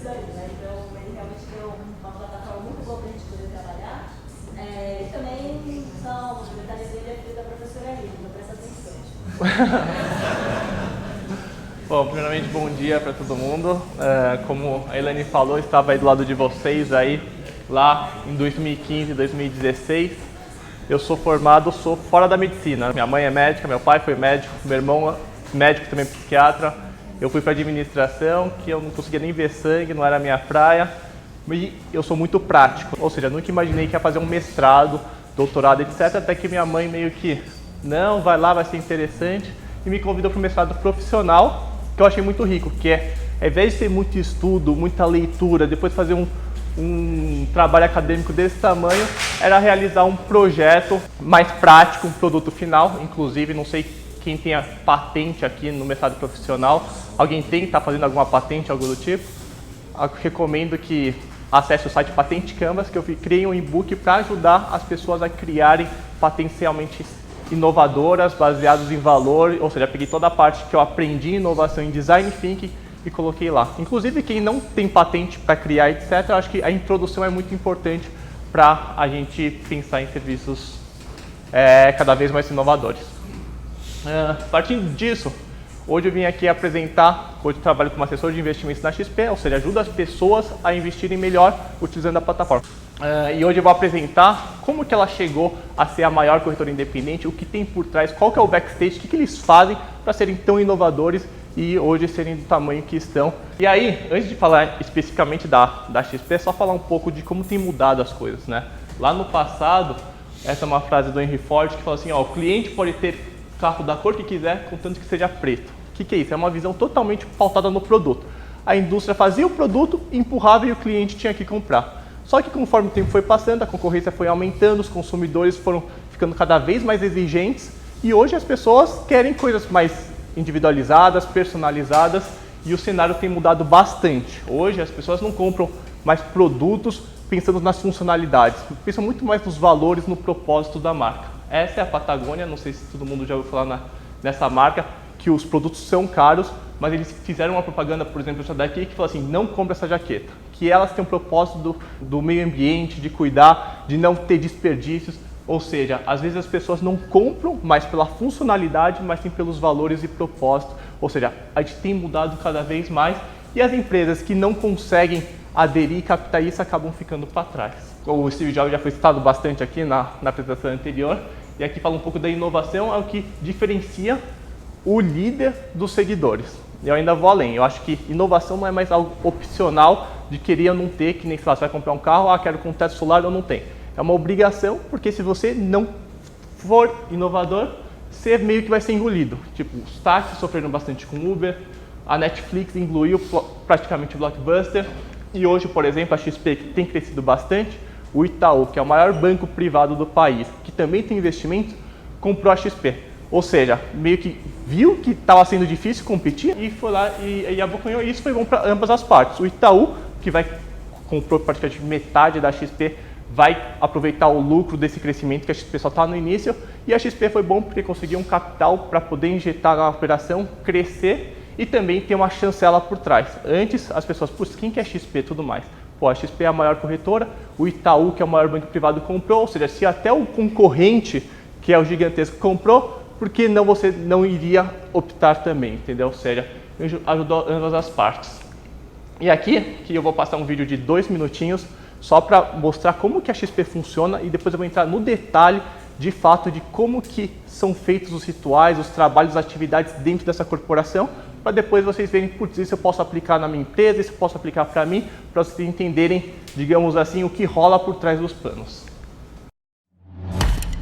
isso daí, né? Então, ele realmente deu uma plataforma muito boa para a gente poder trabalhar. E também, só um detalhe dele é filho da professora Lívia, presta atenção. Bom, primeiramente, bom dia para todo mundo. Como a Elaine falou, estava aí do lado de vocês aí, lá em 2015, 2016. Eu sou formado, sou fora da medicina. Minha mãe é médica, meu pai foi médico, meu irmão médico também psiquiatra. Eu fui para administração, que eu não conseguia nem ver sangue, não era a minha praia. E eu sou muito prático, ou seja, nunca imaginei que ia fazer um mestrado, doutorado, etc. Até que minha mãe meio que, não, vai lá, vai ser interessante. E me convidou para o mestrado profissional, que eu achei muito rico, que é, ao invés de ter muito estudo, muita leitura, depois fazer um trabalho acadêmico desse tamanho, era realizar um projeto mais prático, um produto final. Inclusive, não sei quem tem a patente aqui no mestrado profissional. Alguém tem, está fazendo alguma patente, algo do tipo? Eu recomendo que acesse o site Patente Canvas, que eu criei um e-book para ajudar as pessoas a criarem patentes realmente inovadoras, baseadas em valor, ou seja, peguei toda a parte que eu aprendi em inovação em design thinking e coloquei lá. Inclusive, quem não tem patente para criar, etc., eu acho que a introdução é muito importante para a gente pensar em serviços cada vez mais inovadores. Partindo disso, hoje eu vim aqui apresentar, hoje eu trabalho como assessor de investimentos na XP, ou seja, ajuda as pessoas a investirem melhor utilizando a plataforma. E hoje eu vou apresentar como que ela chegou a ser a maior corretora independente, o que tem por trás, qual que é o backstage, o que eles fazem para serem tão inovadores e hoje serem do tamanho que estão. E aí, antes de falar especificamente da XP, é só falar um pouco de como tem mudado as coisas, né? Lá no passado, essa é uma frase do Henry Ford que fala assim, ó, o cliente pode ter carro da cor que quiser, contanto que seja preto. O que é isso? É uma visão totalmente pautada no produto. A indústria fazia o produto, empurrava e o cliente tinha que comprar. Só que conforme o tempo foi passando, a concorrência foi aumentando, os consumidores foram ficando cada vez mais exigentes e hoje as pessoas querem coisas mais individualizadas, personalizadas e o cenário tem mudado bastante. Hoje as pessoas não compram mais produtos pensando nas funcionalidades, pensam muito mais nos valores, no propósito da marca. Essa é a Patagônia, não sei se todo mundo já ouviu falar nessa marca, que os produtos são caros, mas eles fizeram uma propaganda, por exemplo, essa daqui, que fala assim, não compre essa jaqueta, que elas têm um propósito do meio ambiente, de cuidar, de não ter desperdícios, ou seja, às vezes as pessoas não compram mais pela funcionalidade, mas sim pelos valores e propósito, ou seja, a gente tem mudado cada vez mais e as empresas que não conseguem aderir e captar isso acabam ficando para trás. O Steve Jobs já foi citado bastante aqui na apresentação anterior, e aqui fala um pouco da inovação, é o que diferencia o líder dos seguidores. Eu ainda vou além, eu acho que inovação não é mais algo opcional de querer ou não ter, que nem se você vai comprar um carro, quero com teto solar ou não tem. É uma obrigação, porque se você não for inovador, você meio que vai ser engolido. Tipo, os táxis sofreram bastante com Uber, a Netflix engoliu praticamente o Blockbuster, e hoje, por exemplo, a XP, que tem crescido bastante, o Itaú, que é o maior banco privado do país, que também tem investimento, comprou a XP. Ou seja, meio que viu que estava sendo difícil competir e foi lá e abocanhou, e isso foi bom para ambas as partes. O Itaú, que comprou praticamente metade da XP, vai aproveitar o lucro desse crescimento que a XP só está no início, e a XP foi bom porque conseguiu um capital para poder injetar na operação, crescer e também ter uma chancela por trás. Antes, as pessoas, putz, quem que é XP e tudo mais? Pô, a XP é a maior corretora, o Itaú, que é o maior banco privado, comprou, ou seja, se até o concorrente, que é o gigantesco, comprou, por que não você não iria optar também, entendeu? Ou seja, ajudou ambas as partes. E aqui, que eu vou passar um vídeo de 2 minutinhos, só para mostrar como que a XP funciona e depois eu vou entrar no detalhe, de fato, de como que são feitos os rituais, os trabalhos, as atividades dentro dessa corporação, para depois vocês verem, putz, isso eu posso aplicar na minha empresa, isso eu posso aplicar para mim, para vocês entenderem, digamos assim, o que rola por trás dos planos.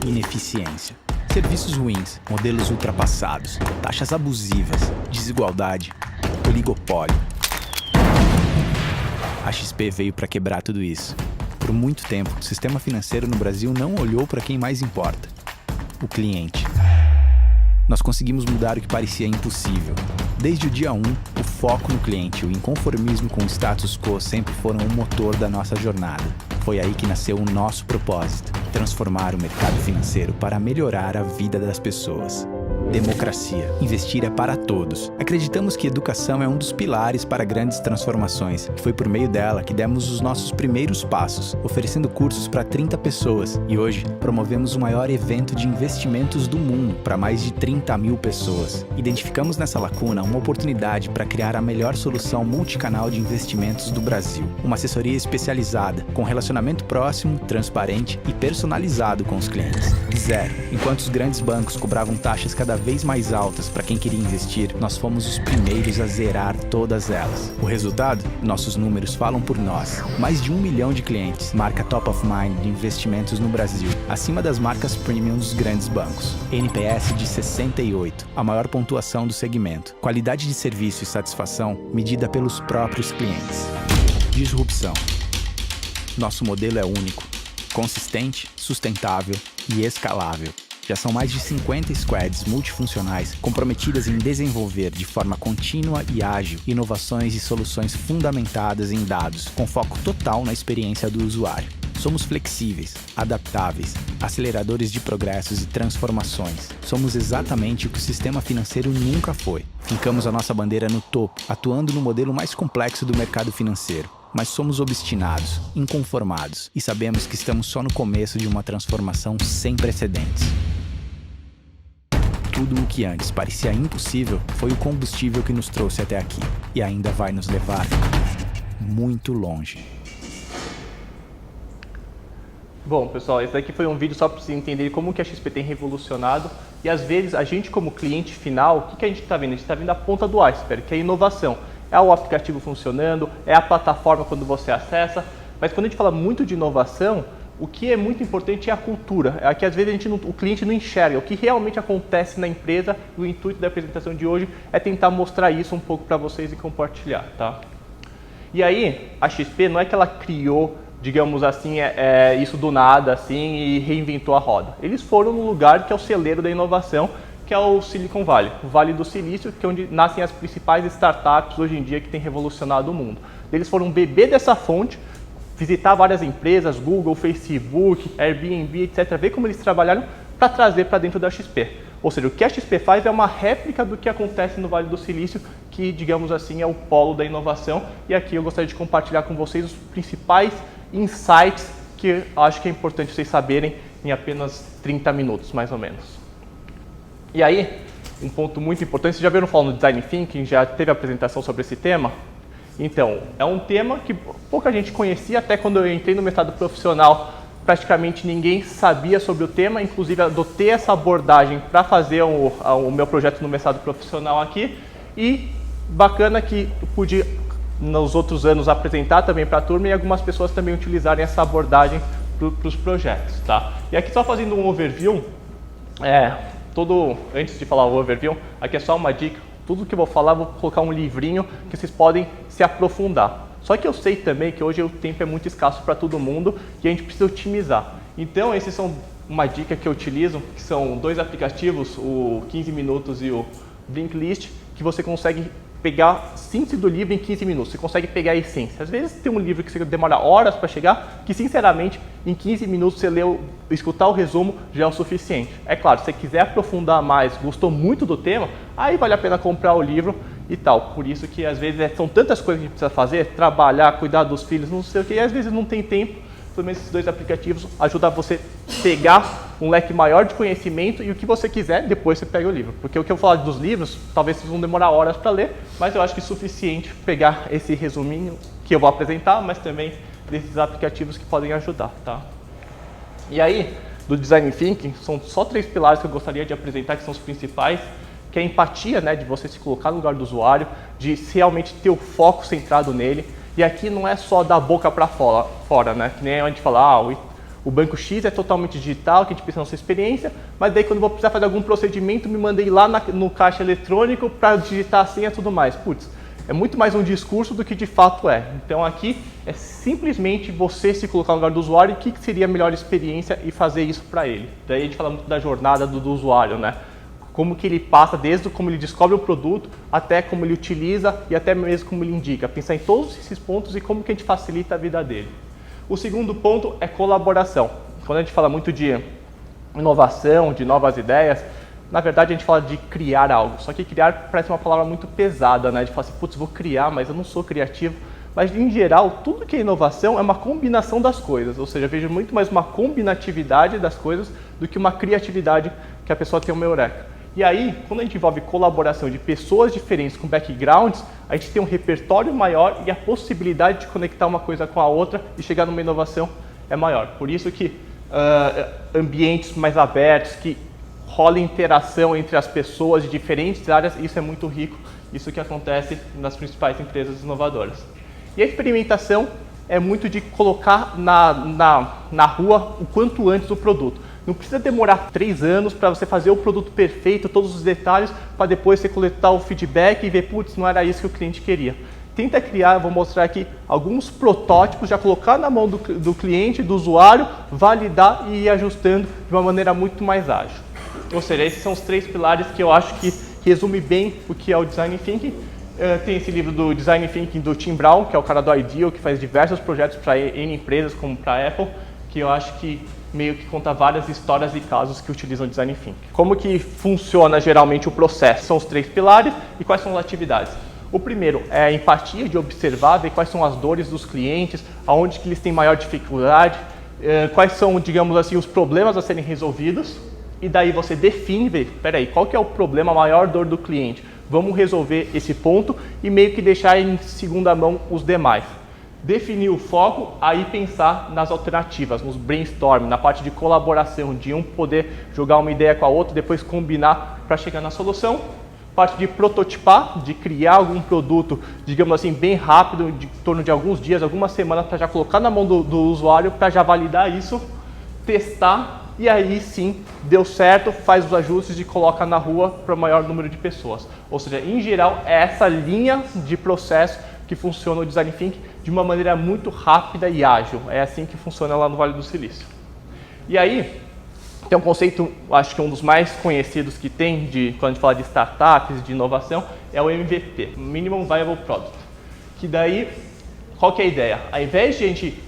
Ineficiência, serviços ruins, modelos ultrapassados, taxas abusivas, desigualdade, oligopólio. A XP veio para quebrar tudo isso. Por muito tempo, o sistema financeiro no Brasil não olhou para quem mais importa: o cliente. Nós conseguimos mudar o que parecia impossível. Desde o dia 1, o foco no cliente e o inconformismo com o status quo sempre foram o motor da nossa jornada. Foi aí que nasceu o nosso propósito: transformar o mercado financeiro para melhorar a vida das pessoas. Democracia. Investir é para todos. Acreditamos que educação é um dos pilares para grandes transformações. Foi por meio dela que demos os nossos primeiros passos, oferecendo cursos para 30 pessoas. E hoje, promovemos o maior evento de investimentos do mundo para mais de 30 mil pessoas. Identificamos nessa lacuna uma oportunidade para criar a melhor solução multicanal de investimentos do Brasil. Uma assessoria especializada, com relacionamento próximo, transparente e personalizado com os clientes. Zero. Enquanto os grandes bancos cobravam taxas cada vez mais altas para quem queria investir, nós fomos os primeiros a zerar todas elas. O resultado? Nossos números falam por nós. Mais de 1 milhão de clientes, marca top of mind de investimentos no Brasil, acima das marcas premium dos grandes bancos. NPS de 68, a maior pontuação do segmento. Qualidade de serviço e satisfação medida pelos próprios clientes. Disrupção. Nosso modelo é único, consistente, sustentável e escalável. Já são mais de 50 squads multifuncionais comprometidas em desenvolver de forma contínua e ágil inovações e soluções fundamentadas em dados, com foco total na experiência do usuário. Somos flexíveis, adaptáveis, aceleradores de progressos e transformações. Somos exatamente o que o sistema financeiro nunca foi. Fincamos a nossa bandeira no topo, atuando no modelo mais complexo do mercado financeiro. Mas somos obstinados, inconformados e sabemos que estamos só no começo de uma transformação sem precedentes. Tudo o que antes parecia impossível foi o combustível que nos trouxe até aqui e ainda vai nos levar muito longe. Bom, pessoal, esse daqui foi um vídeo só para vocês entenderem como que a XP tem revolucionado e às vezes a gente como cliente final, o que a gente está vendo? A gente está vendo a ponta do iceberg, que é a inovação. É o aplicativo funcionando, é a plataforma quando você acessa, mas quando a gente fala muito de inovação, o que é muito importante é a cultura, é que às vezes o cliente não enxerga, o que realmente acontece na empresa. O intuito da apresentação de hoje é tentar mostrar isso um pouco para vocês e compartilhar, tá? E aí, a XP não é que ela criou, digamos assim, isso do nada assim e reinventou a roda. Eles foram no lugar que é o celeiro da inovação, que é o Silicon Valley, o Vale do Silício, que é onde nascem as principais startups hoje em dia que têm revolucionado o mundo. Eles foram beber dessa fonte, visitar várias empresas, Google, Facebook, Airbnb, etc., ver como eles trabalharam para trazer para dentro da XP. Ou seja, o que a XP faz é uma réplica do que acontece no Vale do Silício, que, digamos assim, é o polo da inovação. E aqui eu gostaria de compartilhar com vocês os principais insights que eu acho que é importante vocês saberem em apenas 30 minutos, mais ou menos. E aí, um ponto muito importante, vocês já viram falando do Design Thinking, já teve apresentação sobre esse tema? Então, é um tema que pouca gente conhecia, até quando eu entrei no mercado profissional, praticamente ninguém sabia sobre o tema, inclusive adotei essa abordagem para fazer o meu projeto no mercado profissional aqui, e bacana que pude, nos outros anos, apresentar também para a turma e algumas pessoas também utilizarem essa abordagem para os projetos, tá? E aqui só fazendo um overview, antes de falar o overview, aqui é só uma dica, tudo que eu vou falar, vou colocar um livrinho que vocês podem se aprofundar. Só que eu sei também que hoje o tempo é muito escasso para todo mundo e a gente precisa otimizar. Então, esses são uma dica que eu utilizo, que são 2 aplicativos, o 15 minutos e o Blinklist, que você consegue pegar síntese do livro em 15 minutos, você consegue pegar a essência. Às vezes tem um livro que você demora horas para chegar, que sinceramente em 15 minutos você escutar o resumo já é o suficiente. É claro, se você quiser aprofundar mais, gostou muito do tema, aí vale a pena comprar o livro e tal. Por isso que às vezes são tantas coisas que a gente precisa fazer, trabalhar, cuidar dos filhos, não sei o que, e às vezes não tem tempo. Pelo menos esses 2 aplicativos ajudam você a pegar um leque maior de conhecimento e o que você quiser, depois você pega o livro. Porque o que eu falar dos livros, talvez vocês vão demorar horas para ler, mas eu acho que é suficiente pegar esse resuminho que eu vou apresentar, mas também desses aplicativos que podem ajudar, tá? E aí, do Design Thinking, são só 3 pilares que eu gostaria de apresentar, que são os principais, que é a empatia, né, de você se colocar no lugar do usuário, de realmente ter o foco centrado nele. E aqui não é só da boca para fora, né? Que nem a gente fala, o banco X é totalmente digital, que a gente precisa da nossa experiência, mas daí quando eu vou precisar fazer algum procedimento, me mandei lá no caixa eletrônico para digitar a senha e tudo mais. Putz, é muito mais um discurso do que de fato é. Então aqui é simplesmente você se colocar no lugar do usuário e o que seria a melhor experiência e fazer isso para ele. Daí a gente fala muito da jornada do usuário, né? Como que ele passa desde como ele descobre o produto até como ele utiliza e até mesmo como ele indica. Pensar em todos esses pontos e como que a gente facilita a vida dele. O segundo ponto é colaboração. Quando a gente fala muito de inovação, de novas ideias, na verdade a gente fala de criar algo, só que criar parece uma palavra muito pesada, né? De falar assim, putz, vou criar, mas eu não sou criativo. Mas em geral, tudo que é inovação é uma combinação das coisas, ou seja, eu vejo muito mais uma combinatividade das coisas do que uma criatividade que a pessoa tem uma eureka. E aí, quando a gente envolve colaboração de pessoas diferentes com backgrounds, a gente tem um repertório maior e a possibilidade de conectar uma coisa com a outra e chegar numa inovação é maior. Por isso que ambientes mais abertos, que rola interação entre as pessoas de diferentes áreas, isso é muito rico, isso que acontece nas principais empresas inovadoras. E a experimentação é muito de colocar na rua o quanto antes o produto. Não precisa demorar 3 anos para você fazer o produto perfeito, todos os detalhes, para depois você coletar o feedback e ver, putz, não era isso que o cliente queria. Tenta criar, vou mostrar aqui, alguns protótipos, já colocar na mão do cliente, do usuário, validar e ir ajustando de uma maneira muito mais ágil. Ou seja, esses são os 3 pilares que eu acho que resume bem o que é o Design Thinking. Tem esse livro do Design Thinking do Tim Brown, que é o cara do Ideal, que faz diversos projetos para N empresas, como para a Apple, que eu acho que meio que conta várias histórias e casos que utilizam Design Thinking. Como que funciona geralmente o processo? São os 3 pilares e quais são as atividades? O primeiro é a empatia, de observar, ver quais são as dores dos clientes, aonde que eles têm maior dificuldade, quais são, digamos assim, os problemas a serem resolvidos, e daí você define, vê, peraí, qual que é o problema, a maior dor do cliente? Vamos resolver esse ponto e meio que deixar em segunda mão os demais. Definir o foco, aí pensar nas alternativas, nos brainstorm, na parte de colaboração, de um poder jogar uma ideia com a outra, depois combinar para chegar na solução. Parte de prototipar, de criar algum produto, digamos assim, bem rápido, de torno de alguns dias, algumas semanas, para já colocar na mão do usuário, para já validar isso, testar, e aí sim, deu certo, faz os ajustes e coloca na rua para o maior número de pessoas. Ou seja, em geral, é essa linha de processo que funciona o Design Thinking de uma maneira muito rápida e ágil. É assim que funciona lá no Vale do Silício. E aí, tem um conceito, acho que um dos mais conhecidos que tem, quando a gente fala de startups, de inovação, é o MVP, Minimum Viable Product. Que daí, qual que é a ideia? Ao invés de a gente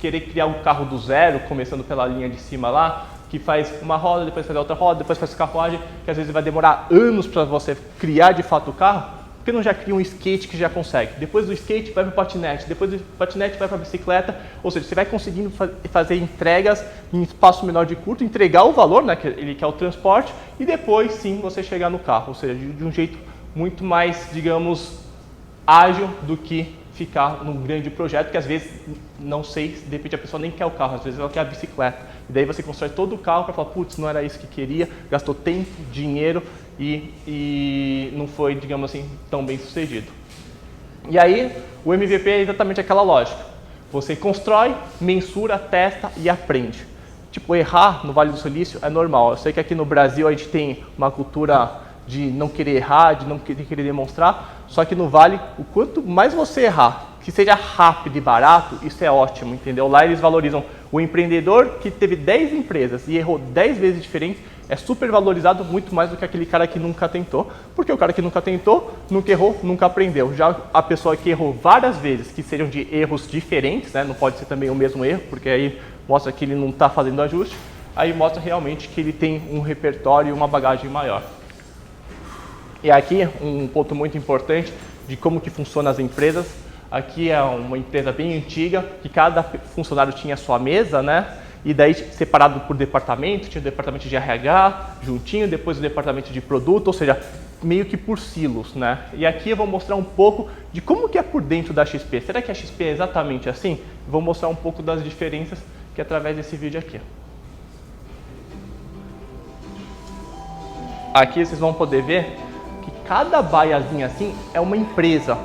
querer criar um carro do zero, começando pela linha de cima lá, que faz uma roda, depois faz outra roda, depois faz carruagem, que às vezes vai demorar anos para você criar de fato o carro, por que não já cria um skate que já consegue? Depois do skate vai para o patinete, depois do patinete vai para a bicicleta, ou seja, você vai conseguindo fazer entregas em espaço menor de curto, entregar o valor, né, que ele quer o transporte, e depois sim você chegar no carro, ou seja, de um jeito muito mais, digamos, ágil do que ficar num grande projeto, que às vezes, não sei, de repente a pessoa nem quer o carro, às vezes ela quer a bicicleta. E daí você constrói todo o carro para falar, putz, não era isso que queria, gastou tempo, dinheiro e não foi, digamos assim, tão bem sucedido. E aí, o MVP é exatamente aquela lógica. Você constrói, mensura, testa e aprende. Tipo, errar no Vale do Silício é normal. Eu sei que aqui no Brasil a gente tem uma cultura de não querer errar, de não querer demonstrar, só que no Vale, o quanto mais você errar, que seja rápido e barato, isso é ótimo, entendeu? Lá eles valorizam o empreendedor que teve 10 empresas e errou 10 vezes diferente, é super valorizado muito mais do que aquele cara que nunca tentou, porque o cara que nunca tentou, nunca errou, nunca aprendeu. Já a pessoa que errou várias vezes, que sejam de erros diferentes, né? Não pode ser também o mesmo erro, porque aí mostra que ele não está fazendo ajuste, aí mostra realmente que ele tem um repertório e uma bagagem maior. E aqui um ponto muito importante de como que funcionam as empresas. Aqui é uma empresa bem antiga, que cada funcionário tinha a sua mesa, né? E daí separado por departamento, tinha o departamento de RH juntinho, depois o departamento de produto, ou seja, meio que por silos, né? E aqui eu vou mostrar um pouco de como que é por dentro da XP. Será que a XP é exatamente assim? Vou mostrar um pouco das diferenças que é através desse vídeo aqui. Aqui vocês vão poder ver que cada baiazinha assim é uma empresa.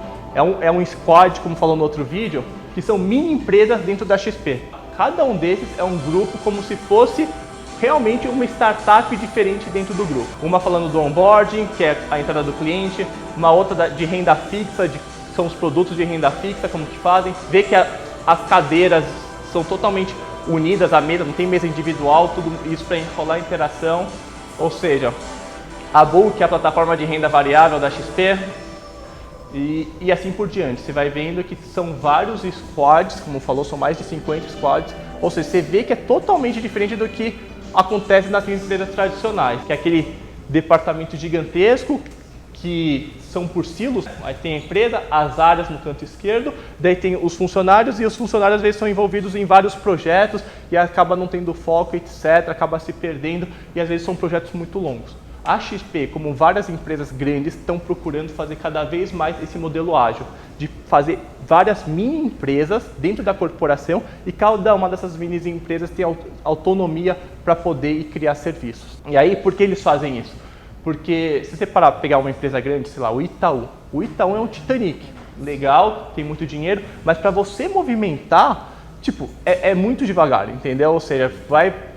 É um squad, como falou no outro vídeo, que são mini empresas dentro da XP. Cada um desses é um grupo como se fosse realmente uma startup diferente dentro do grupo. Uma falando do onboarding, que é a entrada do cliente, uma outra de renda fixa, são os produtos de renda fixa, como que fazem. Vê que as cadeiras são totalmente unidas à mesa, não tem mesa individual, tudo isso para enrolar a interação. Ou seja, a Bull, que é a plataforma de renda variável da XP, e assim por diante. Você vai vendo que são vários squads, como falou, são mais de 50 squads, ou seja, você vê que é totalmente diferente do que acontece nas empresas tradicionais, que é aquele departamento gigantesco que são por silos. Aí tem a empresa, as áreas no canto esquerdo, daí tem os funcionários, e os funcionários às vezes são envolvidos em vários projetos e acaba não tendo foco, etc., acaba se perdendo, e às vezes são projetos muito longos. A XP, como várias empresas grandes, estão procurando fazer cada vez mais esse modelo ágil, de fazer várias mini empresas dentro da corporação, e cada uma dessas mini empresas tem autonomia para poder criar serviços. E aí, por que eles fazem isso? Porque se você parar para pegar uma empresa grande, sei lá, o Itaú é um Titanic, legal, tem muito dinheiro, mas para você movimentar, tipo, é muito devagar, entendeu? Ou seja,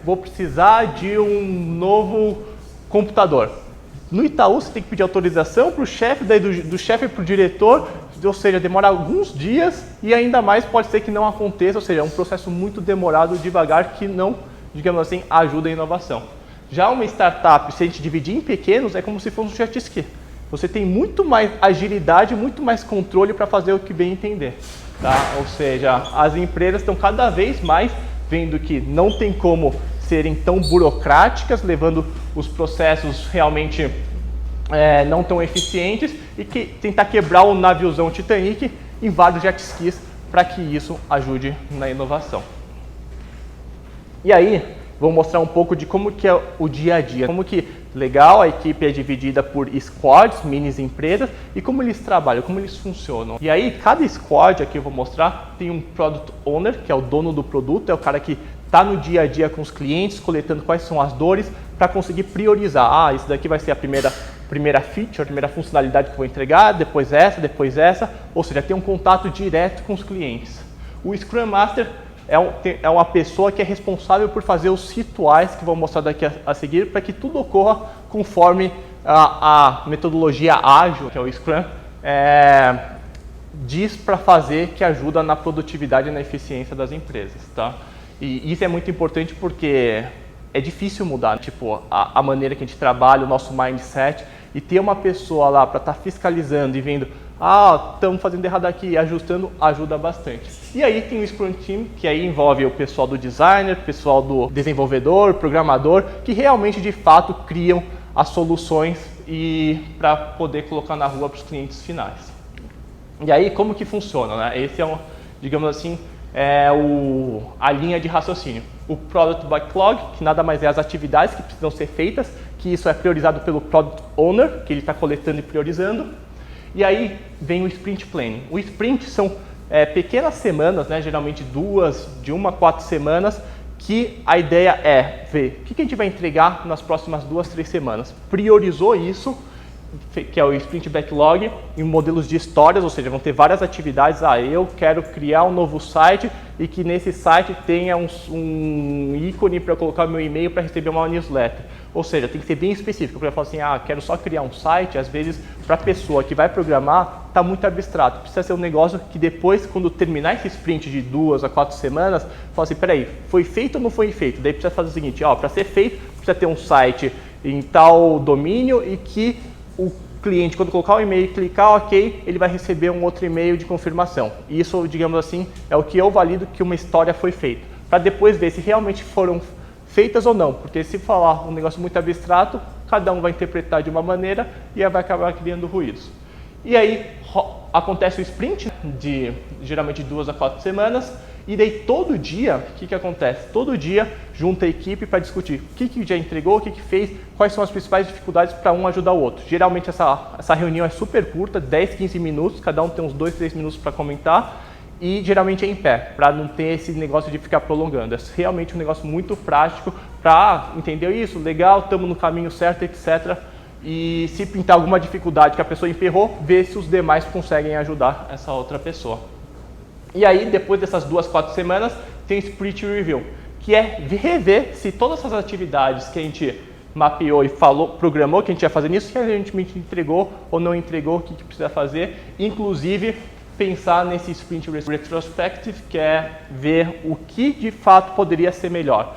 vou precisar de um novo computador. No Itaú você tem que pedir autorização para o chefe, daí do chefe para o diretor, ou seja, demora alguns dias e ainda mais pode ser que não aconteça, ou seja, é um processo muito demorado, devagar, que não, digamos assim, ajuda a inovação. Já uma startup, se a gente dividir em pequenos, é como se fosse um jet ski. Você tem muito mais agilidade, muito mais controle para fazer o que bem entender. Tá? Ou seja, as empresas estão cada vez mais vendo que não tem como serem tão burocráticas, levando os processos realmente não tão eficientes, e que tentar quebrar o naviozão Titanic em vários jet skis para que isso ajude na inovação. E aí, vou mostrar um pouco de como que é o dia a dia, como que, legal, a equipe é dividida por squads, mini empresas, e como eles trabalham, como eles funcionam. E aí, cada squad aqui eu vou mostrar, tem um Product Owner, que é o dono do produto, é o cara que está no dia a dia com os clientes, coletando quais são as dores, para conseguir priorizar. Ah, isso daqui vai ser a primeira feature, a primeira funcionalidade que eu vou entregar, depois essa, ou seja, tem um contato direto com os clientes. O Scrum Master é uma pessoa que é responsável por fazer os rituais que vou mostrar daqui a seguir, para que tudo ocorra conforme a metodologia ágil, que é o Scrum, diz para fazer, que ajuda na produtividade e na eficiência das empresas. Tá? E isso é muito importante porque é difícil mudar, tipo, a maneira que a gente trabalha, o nosso mindset, e ter uma pessoa lá para estar fiscalizando e vendo, estamos fazendo errado aqui, ajustando, ajuda bastante. E aí tem o Scrum Team, que aí envolve o pessoal do designer, o pessoal do desenvolvedor, programador, que realmente, de fato, criam as soluções e para poder colocar na rua para os clientes finais. E aí, como que funciona, né? Esse é, digamos assim, a linha de raciocínio. O Product Backlog, que nada mais é as atividades que precisam ser feitas, que isso é priorizado pelo Product Owner, que ele está coletando e priorizando. E aí vem o Sprint Planning. O Sprint são pequenas semanas, né, geralmente de 1 a 4 semanas, que a ideia é ver o que a gente vai entregar nas próximas 2, 3 semanas. Priorizou isso, que é o Sprint Backlog, em modelos de histórias, ou seja, vão ter várias atividades. Eu quero criar um novo site e que nesse site tenha um ícone para colocar meu e-mail para receber uma newsletter. Ou seja, tem que ser bem específico. Porque eu falo assim, quero só criar um site, às vezes, para a pessoa que vai programar, está muito abstrato. Precisa ser um negócio que depois, quando terminar esse sprint de 2 a 4 semanas, fala assim, peraí, foi feito ou não foi feito? Daí precisa fazer o seguinte, para ser feito, precisa ter um site em tal domínio e que o cliente, quando colocar o e-mail e clicar OK, ele vai receber um outro e-mail de confirmação. Isso, digamos assim, é o que eu valido que uma história foi feita. Para depois ver se realmente foram feitas ou não. Porque se falar um negócio muito abstrato, cada um vai interpretar de uma maneira e vai acabar criando ruídos. E aí acontece o sprint, de geralmente 2 a 4 semanas, e daí todo dia, o que acontece? Todo dia junta a equipe para discutir o que já entregou, o que fez, quais são as principais dificuldades para um ajudar o outro. Geralmente essa reunião é super curta, 10, 15 minutos, cada um tem uns 2, 3 minutos para comentar, e geralmente é em pé, para não ter esse negócio de ficar prolongando. É realmente um negócio muito prático para entender isso, legal, estamos no caminho certo, etc. E se pintar alguma dificuldade que a pessoa emperrou, ver se os demais conseguem ajudar essa outra pessoa. E aí, depois dessas 2, 4 semanas, tem o Sprint Review, que é rever se todas essas atividades que a gente mapeou e programou que a gente ia fazer nisso, que a gente entregou ou não entregou, o que precisa fazer, inclusive pensar nesse Sprint Retrospective, que é ver o que de fato poderia ser melhor.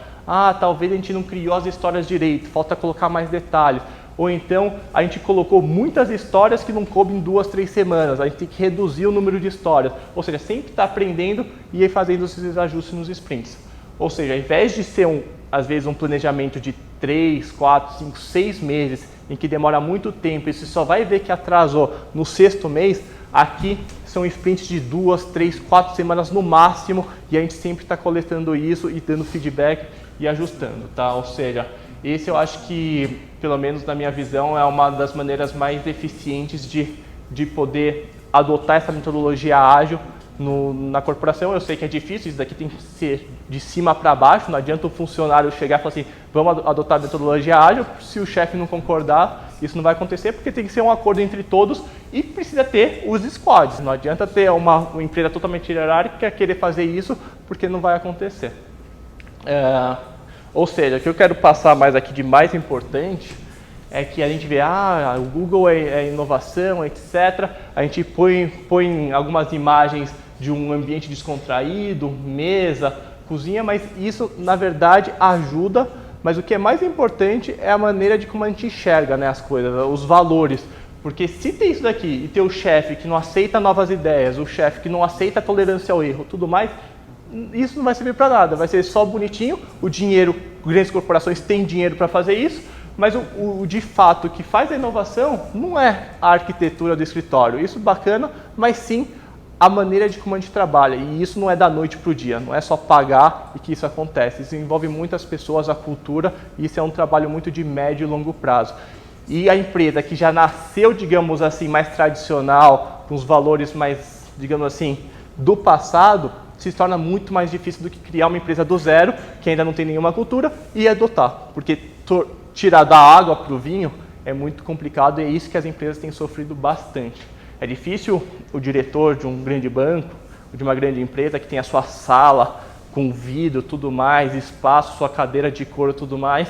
Talvez a gente não criou as histórias direito, falta colocar mais detalhes. Ou então a gente colocou muitas histórias que não coubem em 2, 3 semanas, a gente tem que reduzir o número de histórias. Ou seja, sempre está aprendendo e ir fazendo esses ajustes nos sprints. Ou seja, ao invés de ser às vezes, um planejamento de 3, 4, 5, 6 meses, em que demora muito tempo e você só vai ver que atrasou no 6º mês, aqui são sprints de 2, 3, 4 semanas no máximo, e a gente sempre está coletando isso e dando feedback e ajustando, tá? Ou seja, esse eu acho que, pelo menos na minha visão, é uma das maneiras mais eficientes de poder adotar essa metodologia ágil na corporação. Eu sei que é difícil, isso daqui tem que ser de cima para baixo, não adianta o funcionário chegar e falar assim, vamos adotar a metodologia ágil, se o chefe não concordar, isso não vai acontecer, porque tem que ser um acordo entre todos e precisa ter os squads. Não adianta ter uma empresa totalmente hierárquica querer fazer isso, porque não vai acontecer. Ou seja, o que eu quero passar mais aqui de mais importante é que a gente vê, o Google é inovação, etc. A gente põe algumas imagens de um ambiente descontraído, mesa, cozinha, mas isso, na verdade, ajuda. Mas o que é mais importante é a maneira de como a gente enxerga, né, as coisas, os valores. Porque se tem isso daqui e ter o chefe que não aceita novas ideias, o chefe que não aceita a tolerância ao erro, tudo mais, isso não vai servir para nada. Vai ser só bonitinho, o dinheiro, grandes corporações têm dinheiro para fazer isso, mas o de fato que faz a inovação não é a arquitetura do escritório. Isso é bacana, mas sim a maneira de como a gente trabalha. E isso não é da noite para o dia, não é só pagar e que isso acontece. Isso envolve muitas pessoas, a cultura, e isso é um trabalho muito de médio e longo prazo. E a empresa que já nasceu, digamos assim, mais tradicional, com os valores mais, digamos assim, do passado, se torna muito mais difícil do que criar uma empresa do zero, que ainda não tem nenhuma cultura, e adotar. Porque tirar da água para o vinho é muito complicado e é isso que as empresas têm sofrido bastante. É difícil o diretor de um grande banco, de uma grande empresa que tem a sua sala com vidro, tudo mais, espaço, sua cadeira de couro, tudo mais,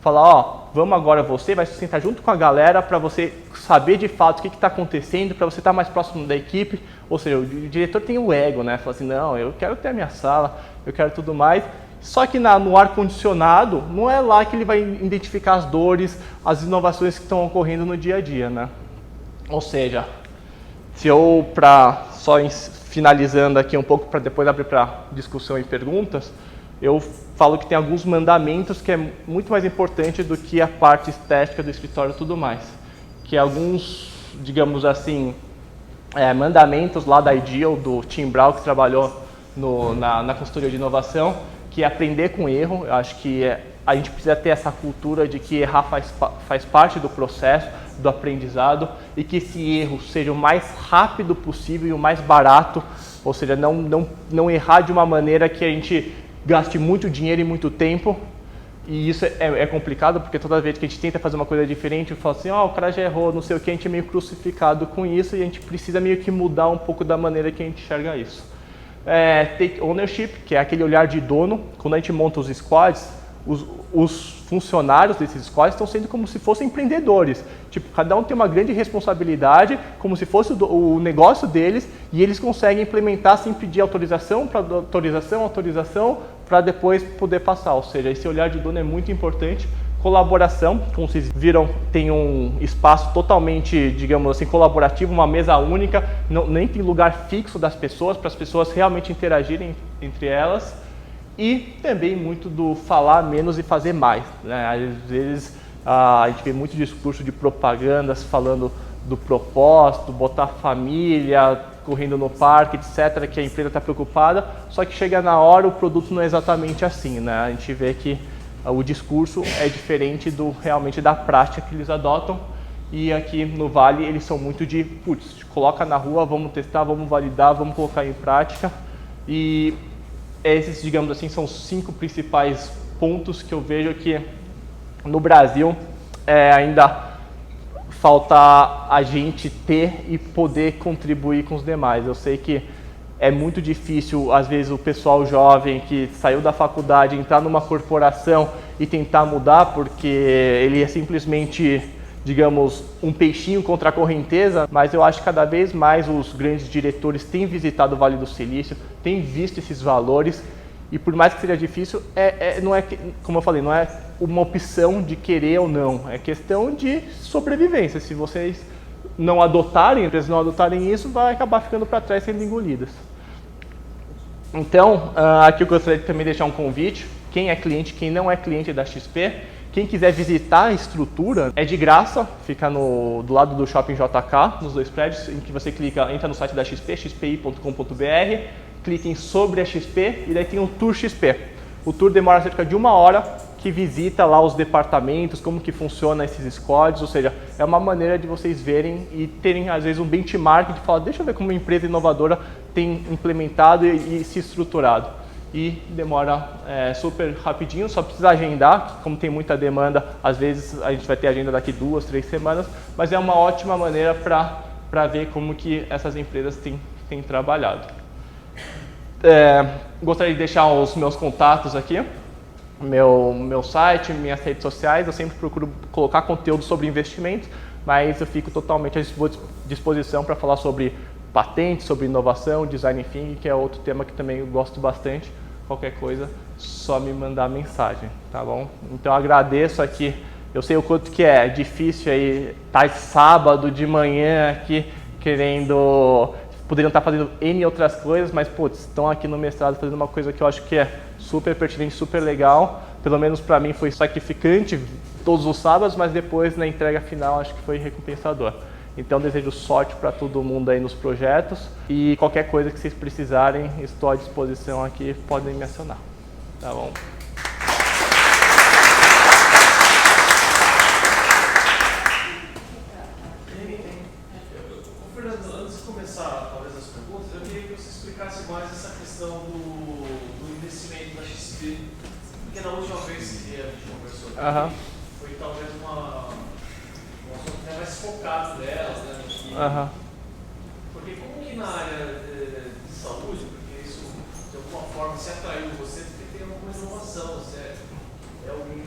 falar, vamos agora, você vai se sentar junto com a galera para você saber de fato o que está acontecendo, para você estar mais próximo da equipe. Ou seja, o diretor tem o ego, né? Fala assim, não, eu quero ter a minha sala, eu quero tudo mais. Só que no ar-condicionado, não é lá que ele vai identificar as dores, as inovações que estão ocorrendo no dia a dia, né? Ou seja, se eu, finalizando aqui um pouco, para depois abrir para discussão e perguntas, eu falo que tem alguns mandamentos que é muito mais importante do que a parte estética do escritório e tudo mais. Que alguns, digamos assim, mandamentos lá da Ideal, do Tim Brown, que trabalhou na consultoria de inovação, que é aprender com erro. Eu acho que a gente precisa ter essa cultura de que errar faz parte do processo, do aprendizado, e que esse erro seja o mais rápido possível e o mais barato, ou seja, não errar de uma maneira que a gente gaste muito dinheiro e muito tempo. E isso é complicado, porque toda vez que a gente tenta fazer uma coisa diferente, eu falo assim, o cara já errou, não sei o que, a gente é meio crucificado com isso e a gente precisa meio que mudar um pouco da maneira que a gente enxerga isso. Take ownership, que é aquele olhar de dono. Quando a gente monta os squads, os funcionários desses squads estão sendo como se fossem empreendedores. Tipo, cada um tem uma grande responsabilidade, como se fosse o negócio deles, e eles conseguem implementar sem pedir autorização, para depois poder passar. Ou seja, esse olhar de dono é muito importante. Colaboração, como vocês viram, tem um espaço totalmente, digamos assim, colaborativo, uma mesa única, nem tem lugar fixo das pessoas, para as pessoas realmente interagirem entre elas. E também muito do falar menos e fazer mais, né? Às vezes a gente vê muito discurso de propagandas falando do propósito, botar família correndo no parque, etc., que a empresa está preocupada, só que chega na hora o produto não é exatamente assim, né? A gente vê que o discurso é diferente realmente da prática que eles adotam, e aqui no Vale eles são muito de, coloca na rua, vamos testar, vamos validar, vamos colocar em prática. E esses, digamos assim, são os 5 principais pontos que eu vejo que no Brasil ainda falta a gente ter e poder contribuir com os demais. Eu sei que é muito difícil, às vezes, o pessoal jovem que saiu da faculdade entrar numa corporação e tentar mudar, porque ele é simplesmente, digamos, um peixinho contra a correnteza, mas eu acho que cada vez mais os grandes diretores têm visitado o Vale do Silício, têm visto esses valores, e por mais que seja difícil, não é, como eu falei, não é uma opção de querer ou não, é questão de sobrevivência. Se vocês não adotarem, empresas não adotarem isso, vai acabar ficando para trás sendo engolidas. Então, aqui eu gostaria de também deixar um convite quem é cliente, quem não é cliente da XP. Quem quiser visitar a estrutura é de graça, fica do lado do Shopping JK, nos 2 prédios, em que você entra no site da XP, xpi.com.br, clica em sobre a XP e daí tem o Tour XP. O tour demora cerca de 1 hora, que visita lá os departamentos, como que funciona esses squads, ou seja, é uma maneira de vocês verem e terem às vezes um benchmark de falar, deixa eu ver como uma empresa inovadora tem implementado e se estruturado. E demora super rapidinho, só precisa agendar, como tem muita demanda, às vezes a gente vai ter agenda daqui 2, 3 semanas, mas é uma ótima maneira para ver como que essas empresas têm trabalhado. Gostaria de deixar os meus contatos aqui, meu site, minhas redes sociais, eu sempre procuro colocar conteúdo sobre investimentos, mas eu fico totalmente à disposição para falar sobre patentes, sobre inovação, design thinking, que é outro tema que também eu gosto bastante. Qualquer coisa, só me mandar mensagem, tá bom? Então agradeço aqui, eu sei o quanto que é difícil aí estar sábado de manhã aqui poderiam estar fazendo N outras coisas, mas putz, estão aqui no mestrado fazendo uma coisa que eu acho que é super pertinente, super legal, pelo menos para mim foi sacrificante todos os sábados, mas depois na entrega final acho que foi recompensador. Então desejo sorte para todo mundo aí nos projetos e qualquer coisa que vocês precisarem, estou à disposição aqui, podem me acionar. Tá bom? Fernando, antes de começar talvez as perguntas, eu queria que você explicasse mais essa questão do investimento da XP, porque na última vez que a gente conversou aqui, foi talvez um assunto até mais focado delas, né? Porque como que na área de saúde, porque isso de alguma forma se atraiu você, porque tem alguma inovação, você é alguém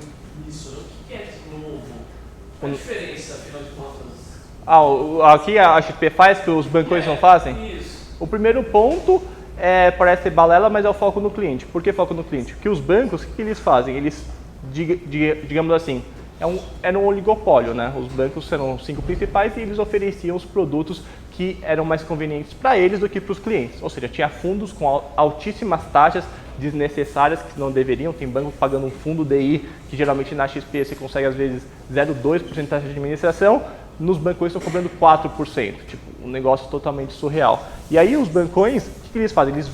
nisso, né? O que é de novo? Qual a diferença, afinal de contas? Aqui a XP faz, que os bancões não fazem? Isso. O primeiro ponto parece balela, mas é o foco no cliente. Por que foco no cliente? Porque os bancos, o que eles fazem? Eles, digamos assim, era um oligopólio, né? Os bancos eram 5 principais e eles ofereciam os produtos que eram mais convenientes para eles do que para os clientes. Ou seja, tinha fundos com altíssimas taxas desnecessárias que não deveriam. Tem banco pagando um fundo DI, que geralmente na XP você consegue às vezes 0,2% de taxa de administração. Nos bancões estão cobrando 4%, tipo, um negócio totalmente surreal. E aí os bancões, o que eles fazem? Eles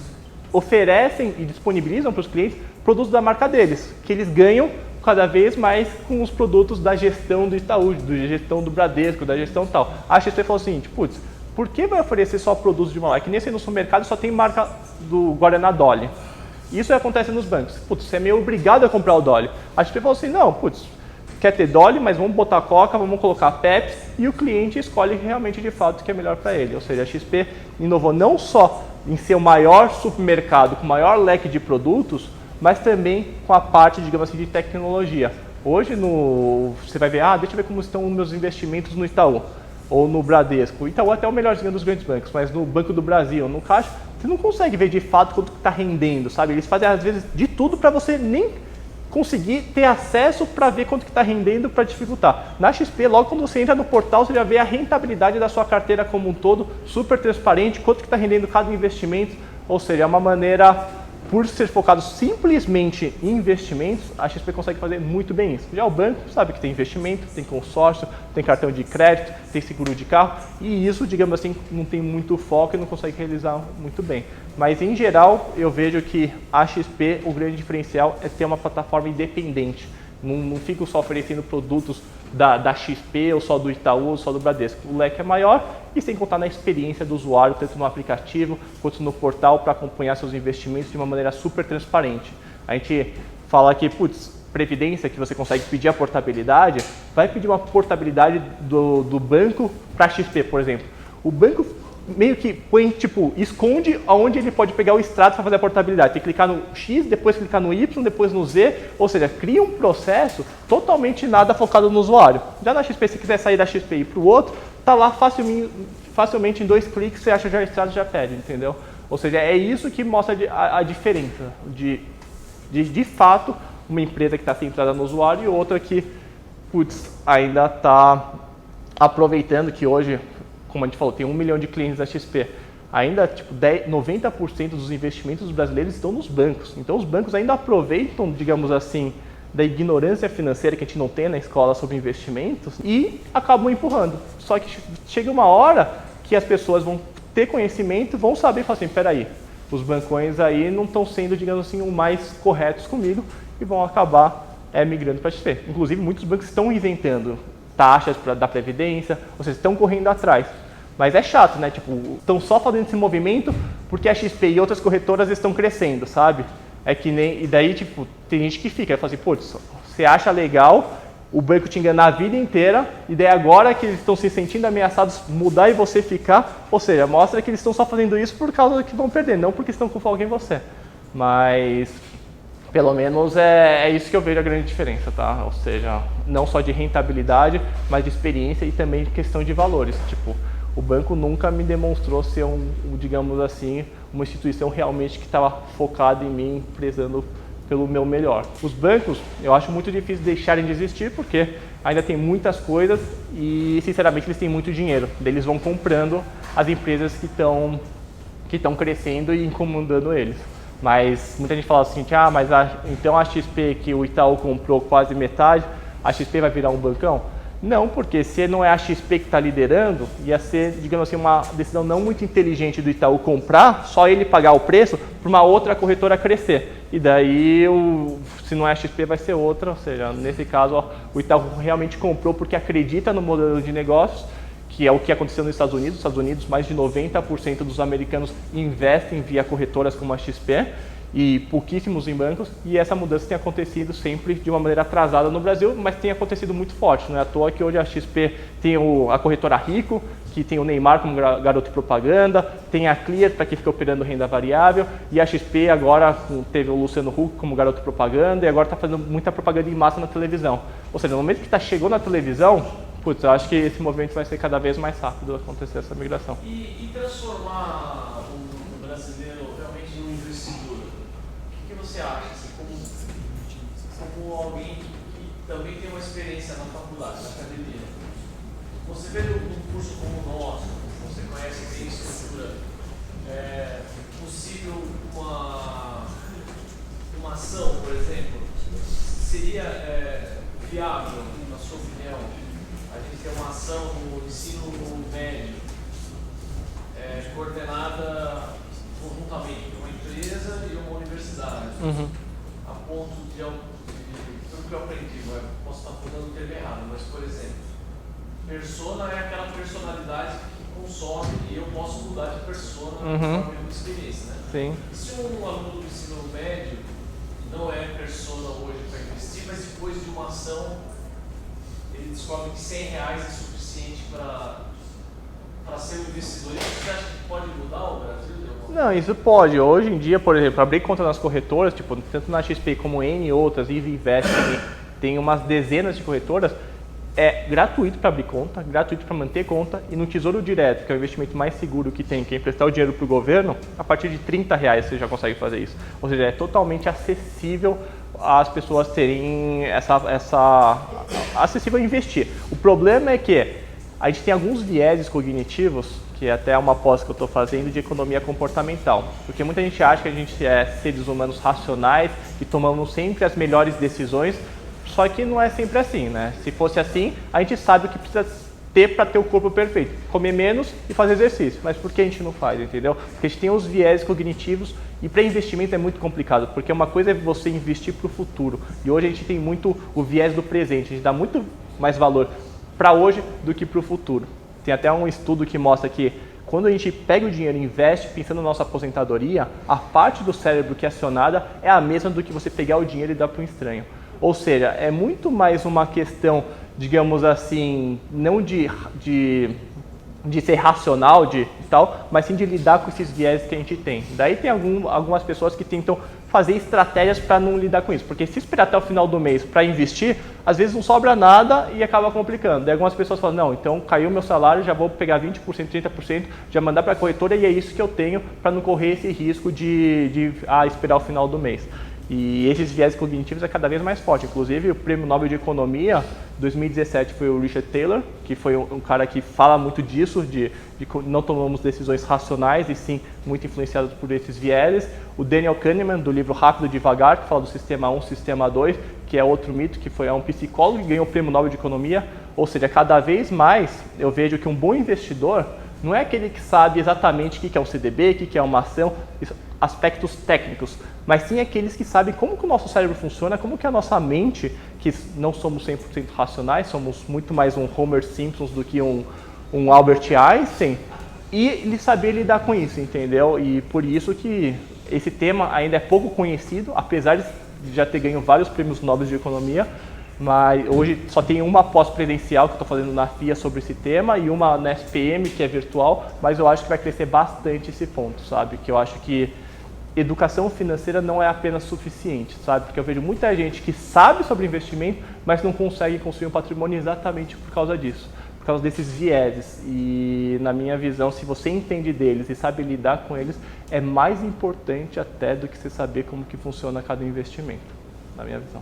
oferecem e disponibilizam para os clientes produtos da marca deles, que eles ganham cada vez mais com os produtos da gestão do Itaú, da gestão do Bradesco, da gestão tal. A XP falou o seguinte, putz, por que vai oferecer só produtos de uma marca? Que nem se no supermercado só tem marca do Guaraná Dolly. Isso acontece nos bancos. Putz, você é meio obrigado a comprar o Dolly. A XP falou assim, não, putz, quer ter Dolly, mas vamos botar Coca, vamos colocar Pepsi, e o cliente escolhe realmente de fato o que é melhor para ele. Ou seja, a XP inovou não só em ser o maior supermercado com o maior leque de produtos, mas também com a parte, digamos assim, de tecnologia. Hoje você vai ver, deixa eu ver como estão os meus investimentos no Itaú ou no Bradesco. O Itaú é até o melhorzinho dos grandes bancos, mas no Banco do Brasil, no Caixa, você não consegue ver de fato quanto está rendendo, sabe? Eles fazem às vezes de tudo para você nem conseguir ter acesso para ver quanto que está rendendo para dificultar. Na XP, logo quando você entra no portal, você já vê a rentabilidade da sua carteira como um todo, super transparente, quanto que está rendendo cada investimento, ou seja, é uma maneira, por ser focado simplesmente em investimentos, a XP consegue fazer muito bem isso. Já o banco sabe que tem investimento, tem consórcio, tem cartão de crédito, tem seguro de carro, e isso, digamos assim, não tem muito foco e não consegue realizar muito bem. Mas, em geral, eu vejo que a XP, o grande diferencial é ter uma plataforma independente. Não fico só oferecendo produtos da XP, ou só do Itaú, ou só do Bradesco. O leque é maior e sem contar na experiência do usuário, tanto no aplicativo quanto no portal, para acompanhar seus investimentos de uma maneira super transparente. A gente fala que, previdência, que você consegue pedir a portabilidade, vai pedir uma portabilidade do banco para a XP, por exemplo. O banco meio que põe, esconde aonde ele pode pegar o extrato para fazer a portabilidade. Tem que clicar no X, depois clicar no Y, depois no Z, ou seja, cria um processo totalmente nada focado no usuário. Já na XP, se quiser sair da XP e ir para o outro, tá lá facilmente em 2 cliques, você acha já o extrato, já pede, entendeu? Ou seja, é isso que mostra a diferença de fato, uma empresa que está centrada no usuário e outra que, ainda está aproveitando que hoje, como a gente falou, tem 1 milhão de clientes da XP, ainda tipo 90% dos investimentos brasileiros estão nos bancos. Então os bancos ainda aproveitam, digamos assim, da ignorância financeira que a gente não tem na escola sobre investimentos e acabam empurrando. Só que chega uma hora que as pessoas vão ter conhecimento, vão saber e falar assim, peraí, os bancões aí não estão sendo, digamos assim, o mais corretos comigo e vão acabar migrando para a XP. Inclusive, muitos bancos estão inventando taxas da Previdência, ou seja, estão correndo atrás. Mas é chato, né? Tipo, estão só fazendo esse movimento porque a XP e outras corretoras estão crescendo, sabe? É que nem... E daí, tipo, tem gente que fica, fala assim, pô, você acha legal o banco te enganar a vida inteira e daí agora que eles estão se sentindo ameaçados mudar e você ficar, ou seja, mostra que eles estão só fazendo isso por causa que vão perder, não porque estão com folga em você. Mas, pelo menos, é isso que eu vejo a grande diferença, tá? Ou seja, não só de rentabilidade, mas de experiência e também de questão de valores. Tipo, o banco nunca me demonstrou ser digamos assim, uma instituição realmente que estava focada em mim, prezando pelo meu melhor. Os bancos, eu acho muito difícil deixarem de existir, porque ainda tem muitas coisas e, sinceramente, eles têm muito dinheiro. Eles vão comprando as empresas que estão crescendo e incomodando eles. Mas muita gente fala assim, mas então a XP que o Itaú comprou quase metade, a XP vai virar um bancão? Não, porque se não é a XP que está liderando, ia ser, digamos assim, uma decisão não muito inteligente do Itaú comprar, só ele pagar o preço para uma outra corretora crescer. E daí, se não é a XP, vai ser outra. Ou seja, nesse caso, o Itaú realmente comprou porque acredita no modelo de negócios, que é o que aconteceu nos Estados Unidos. Nos Estados Unidos, mais de 90% dos americanos investem via corretoras como a XP e pouquíssimos em bancos, e essa mudança tem acontecido sempre de uma maneira atrasada no Brasil, mas tem acontecido muito forte. Não é à toa que hoje a XP tem a corretora Rico, que tem o Neymar como garoto propaganda, tem a Clear para quem fica operando renda variável, e a XP agora teve o Luciano Huck como garoto propaganda, e agora está fazendo muita propaganda em massa na televisão. Ou seja, no momento que chegou na televisão, putz, eu acho que esse movimento vai ser cada vez mais rápido acontecer essa migração. E transformar o brasileiro realmente num investidor? O que você acha, assim, como alguém que também tem uma experiência na faculdade, na academia? Você vê num curso como o nosso, você conhece bem a estrutura, é possível uma ação, por exemplo, seria viável, na sua opinião, a gente ter uma ação no ensino médio coordenada conjuntamente por uma empresa e uma universidade, a ponto de tudo que eu aprendi, posso estar falando o termo errado, mas, por exemplo, persona é aquela personalidade que consome e eu posso mudar de persona conforme a minha experiência, né? Sim. E se um aluno do ensino médio não é persona hoje para investir, mas depois de uma ação ele descobre que R$100 é suficiente para ser um investidor, você acha que pode mudar o Brasil? Não, isso pode. Hoje em dia, por exemplo, abrir conta nas corretoras, tipo, tanto na XP como N e outras, Easy Invest, tem umas dezenas de corretoras, é gratuito para abrir conta, gratuito para manter conta, e no Tesouro Direto, que é o investimento mais seguro que tem, que é emprestar o dinheiro para o governo, a partir de R$30 você já consegue fazer isso. Ou seja, é totalmente acessível às pessoas terem acessível a investir. O problema é que a gente tem alguns vieses cognitivos, que é até uma pós que eu estou fazendo, de economia comportamental. Porque muita gente acha que a gente é seres humanos racionais e tomamos sempre as melhores decisões, só que não é sempre assim, né? Se fosse assim, a gente sabe o que precisa ter para ter o corpo perfeito. Comer menos e fazer exercício. Mas por que a gente não faz, entendeu? Porque a gente tem os viés cognitivos e para investimento é muito complicado, porque uma coisa é você investir para o futuro. E hoje a gente tem muito o viés do presente, a gente dá muito mais valor para hoje do que para o futuro. Tem até um estudo que mostra que quando a gente pega o dinheiro e investe pensando na nossa aposentadoria, a parte do cérebro que é acionada é a mesma do que você pegar o dinheiro e dar para um estranho. Ou seja, é muito mais uma questão, digamos assim, não de ser racional e tal, mas sim de lidar com esses viés que a gente tem. Daí tem algumas pessoas que tentam fazer estratégias para não lidar com isso, porque se esperar até o final do mês para investir, às vezes não sobra nada e acaba complicando. Daí algumas pessoas falam, não, então caiu meu salário, já vou pegar 20%, 30%, já mandar para a corretora e é isso que eu tenho para não correr esse risco de esperar o final do mês. E esses viés cognitivos é cada vez mais forte. Inclusive, o Prêmio Nobel de Economia 2017 foi o Richard Taylor, que foi um cara que fala muito disso, de não tomamos decisões racionais e sim muito influenciados por esses vieses. O Daniel Kahneman, do livro Rápido e Devagar, que fala do Sistema 1, Sistema 2, que é outro mito, que foi um psicólogo que ganhou o Prêmio Nobel de Economia. Ou seja, cada vez mais eu vejo que um bom investidor não é aquele que sabe exatamente o que é um CDB, o que é uma ação, aspectos técnicos, mas sim aqueles que sabem como que o nosso cérebro funciona, como que a nossa mente, que não somos 100% racionais, somos muito mais um Homer Simpson do que um Albert Einstein, e ele saber lidar com isso, entendeu? E por isso que esse tema ainda é pouco conhecido, apesar de já ter ganho vários prêmios Nobel de Economia, mas hoje só tem uma pós-presencial que eu estou fazendo na FIA sobre esse tema e uma na SPM, que é virtual, mas eu acho que vai crescer bastante esse ponto, sabe? Que eu acho que educação financeira não é apenas suficiente, sabe? Porque eu vejo muita gente que sabe sobre investimento, mas não consegue construir um patrimônio exatamente por causa disso, por causa desses vieses. E na minha visão, se você entende deles e sabe lidar com eles, é mais importante até do que você saber como que funciona cada investimento, na minha visão.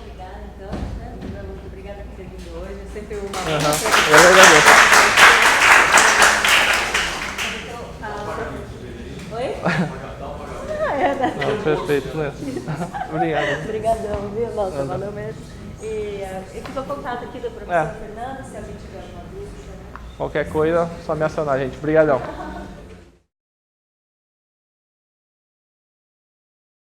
Obrigada, então, né? Muito obrigada por ter vindo hoje. É sempre uma Eu agradeço. Oi? Né? Não, perfeito, né? Obrigado. Obrigadão, viu? Nossa, valeu mesmo. E fica o contato aqui do professor Fernando, se alguém tiver alguma dúvida. Né? Qualquer coisa, só me acionar, gente. Obrigadão.